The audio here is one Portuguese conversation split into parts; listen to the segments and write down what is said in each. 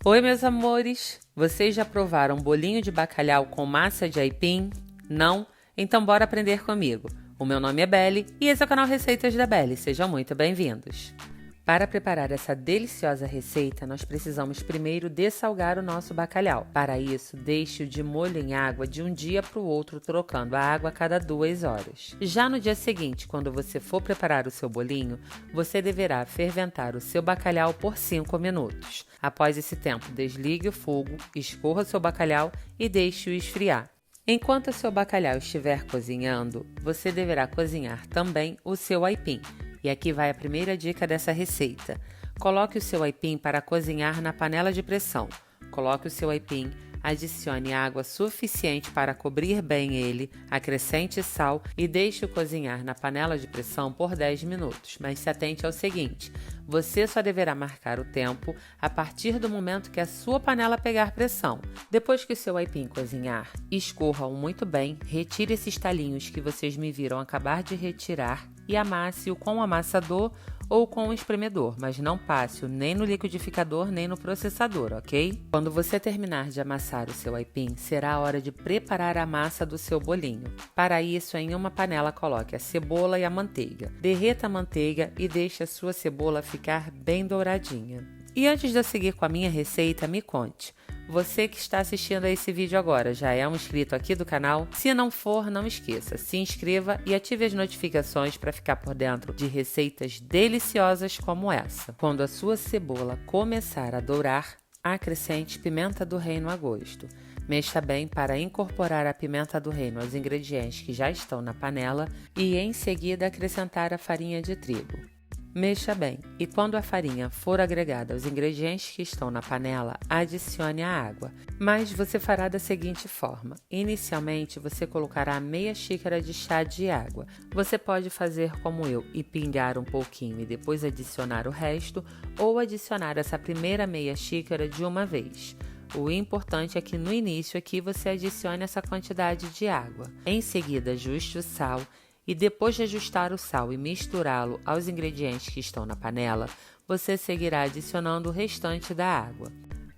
Oi, meus amores! Vocês já provaram bolinho de bacalhau com massa de aipim? Não? Então bora aprender comigo. O meu nome é Belle e esse é o canal Receitas da Belle. Sejam muito bem-vindos! Para preparar essa deliciosa receita, nós precisamos primeiro dessalgar o nosso bacalhau. Para isso, deixe-o de molho em água de um dia para o outro, trocando a água a cada 2 horas. Já no dia seguinte, quando você for preparar o seu bolinho, você deverá ferventar o seu bacalhau por 5 minutos. Após esse tempo, desligue o fogo, escorra o seu bacalhau e deixe-o esfriar. Enquanto o seu bacalhau estiver cozinhando, você deverá cozinhar também o seu aipim. E aqui vai a primeira dica dessa receita. Coloque o seu aipim para cozinhar na panela de pressão. Coloque o seu aipim, adicione água suficiente para cobrir bem ele, acrescente sal e deixe-o cozinhar na panela de pressão por 10 minutos. Mas se atente ao seguinte, você só deverá marcar o tempo a partir do momento que a sua panela pegar pressão. Depois que o seu aipim cozinhar, escorra-o muito bem, retire esses talinhos que vocês me viram acabar de retirar e amasse-o com um amassador ou com um espremedor, mas não passe-o nem no liquidificador nem no processador, ok? Quando você terminar de amassar o seu aipim, será a hora de preparar a massa do seu bolinho. Para isso, em uma panela, coloque a cebola e a manteiga. Derreta a manteiga e deixe a sua cebola ficar bem douradinha. E antes de eu seguir com a minha receita, me conte. Você que está assistindo a esse vídeo agora, já é um inscrito aqui do canal? Se não for, não esqueça, se inscreva e ative as notificações para ficar por dentro de receitas deliciosas como essa. Quando a sua cebola começar a dourar, acrescente pimenta do reino a gosto. Mexa bem para incorporar a pimenta do reino aos ingredientes que já estão na panela e em seguida acrescentar a farinha de trigo. Mexa bem e quando a farinha for agregada aos ingredientes que estão na panela, adicione a água. Mas você fará da seguinte forma. Inicialmente, você colocará meia xícara de chá de água. Você pode fazer como eu e pingar um pouquinho e depois adicionar o resto, ou adicionar essa primeira meia xícara de uma vez. O importante é que no início aqui você adicione essa quantidade de água. Em seguida, ajuste o sal. E depois de ajustar o sal e misturá-lo aos ingredientes que estão na panela, você seguirá adicionando o restante da água.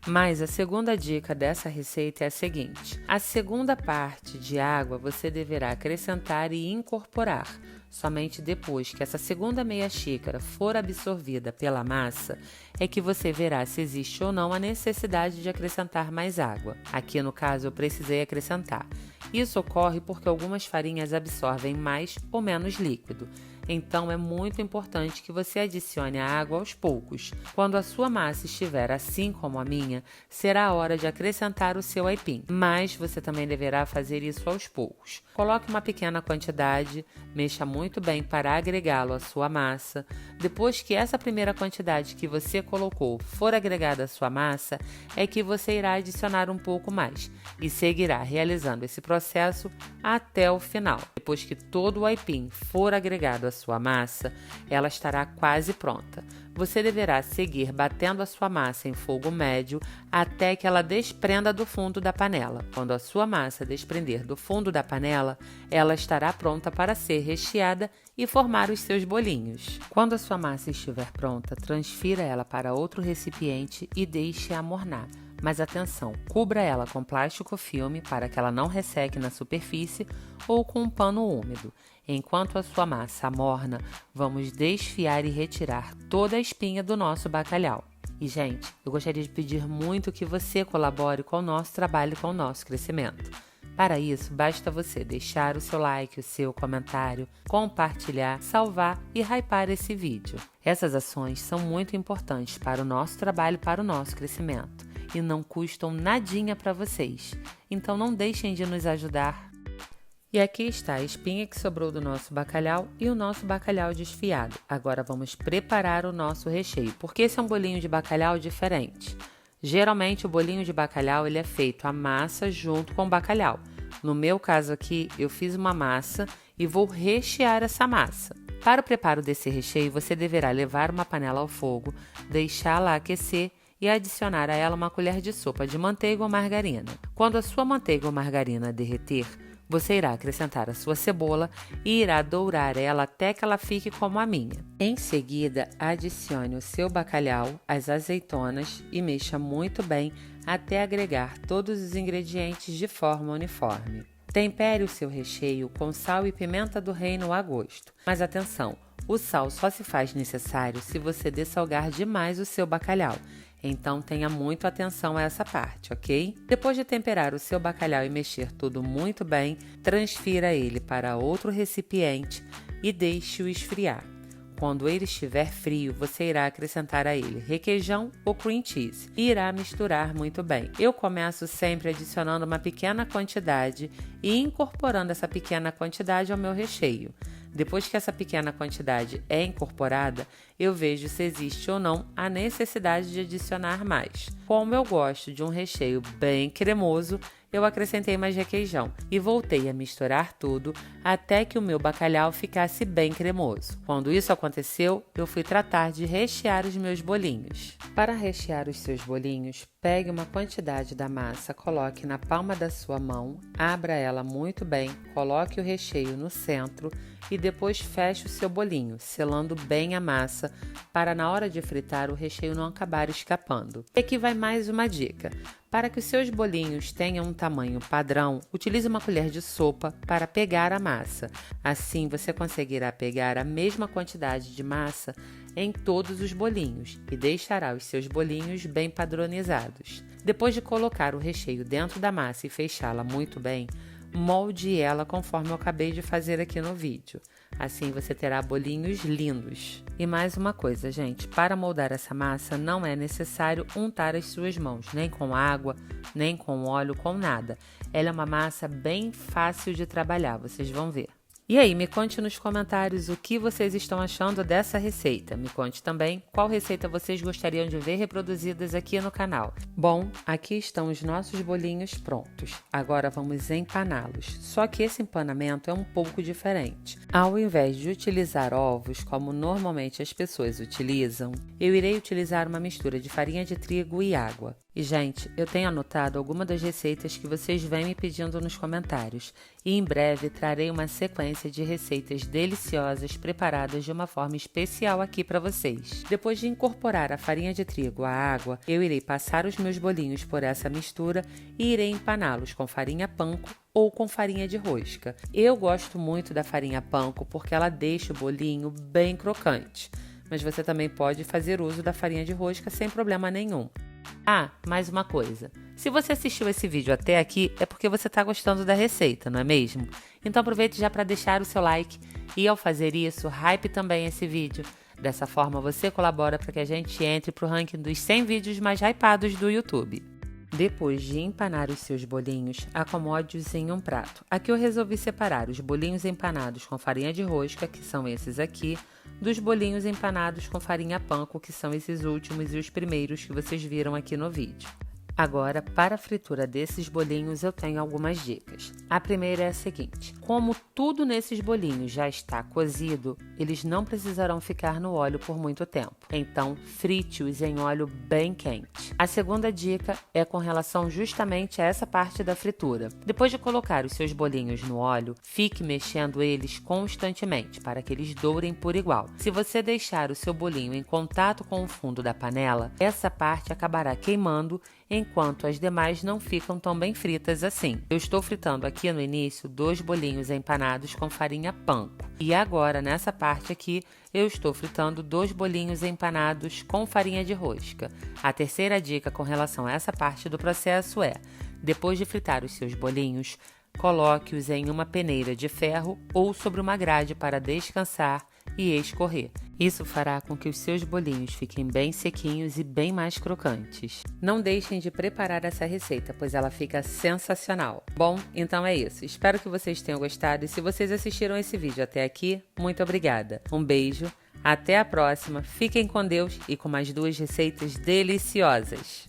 Mas a segunda dica dessa receita é a seguinte: a segunda parte de água você deverá acrescentar e incorporar. Somente depois que essa segunda meia xícara for absorvida pela massa, é que você verá se existe ou não a necessidade de acrescentar mais água. Aqui no caso eu precisei acrescentar. Isso ocorre porque algumas farinhas absorvem mais ou menos líquido. Então é muito importante que você adicione a água aos poucos. Quando a sua massa estiver assim como a minha, será a hora de acrescentar o seu aipim, mas você também deverá fazer isso aos poucos. Coloque uma pequena quantidade, mexa muito bem para agregá-lo à sua massa. Depois que essa primeira quantidade que você colocou for agregada à sua massa, é que você irá adicionar um pouco mais e seguirá realizando esse processo até o final. Depois que todo o aipim for agregado à sua massa, ela estará quase pronta. Você deverá seguir batendo a sua massa em fogo médio até que ela desprenda do fundo da panela. Quando a sua massa desprender do fundo da panela, ela estará pronta para ser recheada e formar os seus bolinhos. Quando a sua massa estiver pronta, transfira ela para outro recipiente e deixe-a amornar. Mas atenção, cubra ela com plástico filme para que ela não resseque na superfície ou com um pano úmido. Enquanto a sua massa amorna, vamos desfiar e retirar toda a espinha do nosso bacalhau. E, gente, eu gostaria de pedir muito que você colabore com o nosso trabalho e com o nosso crescimento. Para isso, basta você deixar o seu like, o seu comentário, compartilhar, salvar e hypar esse vídeo. Essas ações são muito importantes para o nosso trabalho e para o nosso crescimento. E não custam nadinha para vocês. Então não deixem de nos ajudar. E aqui está a espinha que sobrou do nosso bacalhau e o nosso bacalhau desfiado. Agora vamos preparar o nosso recheio, porque esse é um bolinho de bacalhau diferente. Geralmente o bolinho de bacalhau ele é feito a massa junto com o bacalhau. No meu caso aqui, eu fiz uma massa e vou rechear essa massa. Para o preparo desse recheio, você deverá levar uma panela ao fogo, deixá-la aquecer e adicionar a ela uma colher de sopa de manteiga ou margarina. Quando a sua manteiga ou margarina derreter, Você irá acrescentar a sua cebola e irá dourar ela até que ela fique como a minha. Em seguida, adicione o seu bacalhau, as azeitonas e mexa muito bem até agregar todos os ingredientes de forma uniforme. Tempere o seu recheio com sal e pimenta do reino a gosto. Mas atenção, o sal só se faz necessário se você dessalgar demais o seu bacalhau. Então tenha muito atenção a essa parte, ok? Depois de temperar o seu bacalhau e mexer tudo muito bem, transfira ele para outro recipiente e deixe-o esfriar. Quando ele estiver frio, você irá acrescentar a ele requeijão ou cream cheese e irá misturar muito bem. Eu começo sempre adicionando uma pequena quantidade e incorporando essa pequena quantidade ao meu recheio. Depois que essa pequena quantidade é incorporada, eu vejo se existe ou não a necessidade de adicionar mais. Como eu gosto de um recheio bem cremoso, eu acrescentei mais requeijão e voltei a misturar tudo até que o meu bacalhau ficasse bem cremoso. Quando isso aconteceu, eu fui tratar de rechear os meus bolinhos. Para rechear os seus bolinhos, pegue uma quantidade da massa, coloque na palma da sua mão, abra ela muito bem, coloque o recheio no centro e depois feche o seu bolinho, selando bem a massa para na hora de fritar o recheio não acabar escapando. E aqui vai mais uma dica. Para que os seus bolinhos tenham um tamanho padrão, utilize uma colher de sopa para pegar a massa. Assim, você conseguirá pegar a mesma quantidade de massa em todos os bolinhos e deixará os seus bolinhos bem padronizados. Depois de colocar o recheio dentro da massa e fechá-la muito bem, molde ela conforme eu acabei de fazer aqui no vídeo. Assim você terá bolinhos lindos. E mais uma coisa, gente, para moldar essa massa não é necessário untar as suas mãos, nem com água, nem com óleo, com nada. Ela é uma massa bem fácil de trabalhar, vocês vão ver. E aí, me conte nos comentários o que vocês estão achando dessa receita. Me conte também qual receita vocês gostariam de ver reproduzidas aqui no canal. Bom, aqui estão os nossos bolinhos prontos. Agora vamos empaná-los. Só que esse empanamento é um pouco diferente. Ao invés de utilizar ovos, como normalmente as pessoas utilizam, eu irei utilizar uma mistura de farinha de trigo e água. E, gente, eu tenho anotado algumas das receitas que vocês vêm me pedindo nos comentários e em breve trarei uma sequência de receitas deliciosas preparadas de uma forma especial aqui para vocês. Depois de incorporar a farinha de trigo à água, eu irei passar os meus bolinhos por essa mistura e irei empaná-los com farinha panko ou com farinha de rosca. Eu gosto muito da farinha panko porque ela deixa o bolinho bem crocante, mas você também pode fazer uso da farinha de rosca sem problema nenhum. Ah, mais uma coisa. Se você assistiu esse vídeo até aqui, é porque você está gostando da receita, não é mesmo? Então aproveite já para deixar o seu like e ao fazer isso, hype também esse vídeo. Dessa forma você colabora para que a gente entre para o ranking dos 100 vídeos mais hypados do YouTube. Depois de empanar os seus bolinhos, acomode-os em um prato. Aqui eu resolvi separar os bolinhos empanados com farinha de rosca, que são esses aqui, dos bolinhos empanados com farinha panko, que são esses últimos e os primeiros que vocês viram aqui no vídeo. Agora, para a fritura desses bolinhos, eu tenho algumas dicas. A primeira é a seguinte: como tudo nesses bolinhos já está cozido, eles não precisarão ficar no óleo por muito tempo. Então, frite-os em óleo bem quente. A segunda dica é com relação justamente a essa parte da fritura. Depois de colocar os seus bolinhos no óleo, fique mexendo eles constantemente para que eles dourem por igual. Se você deixar o seu bolinho em contato com o fundo da panela, essa parte acabará queimando, enquanto as demais não ficam tão bem fritas assim. Eu estou fritando aqui no início 2 bolinhos empanados com farinha panko. E agora, nessa parte aqui, eu estou fritando 2 bolinhos empanados com farinha de rosca. A terceira dica com relação a essa parte do processo é: depois de fritar os seus bolinhos, coloque-os em uma peneira de ferro ou sobre uma grade para descansar e escorrer. Isso fará com que os seus bolinhos fiquem bem sequinhos e bem mais crocantes. Não deixem de preparar essa receita, pois ela fica sensacional. Bom, então é isso. Espero que vocês tenham gostado e se vocês assistiram esse vídeo até aqui, muito obrigada. Um beijo, até a próxima, fiquem com Deus e com mais 2 receitas deliciosas.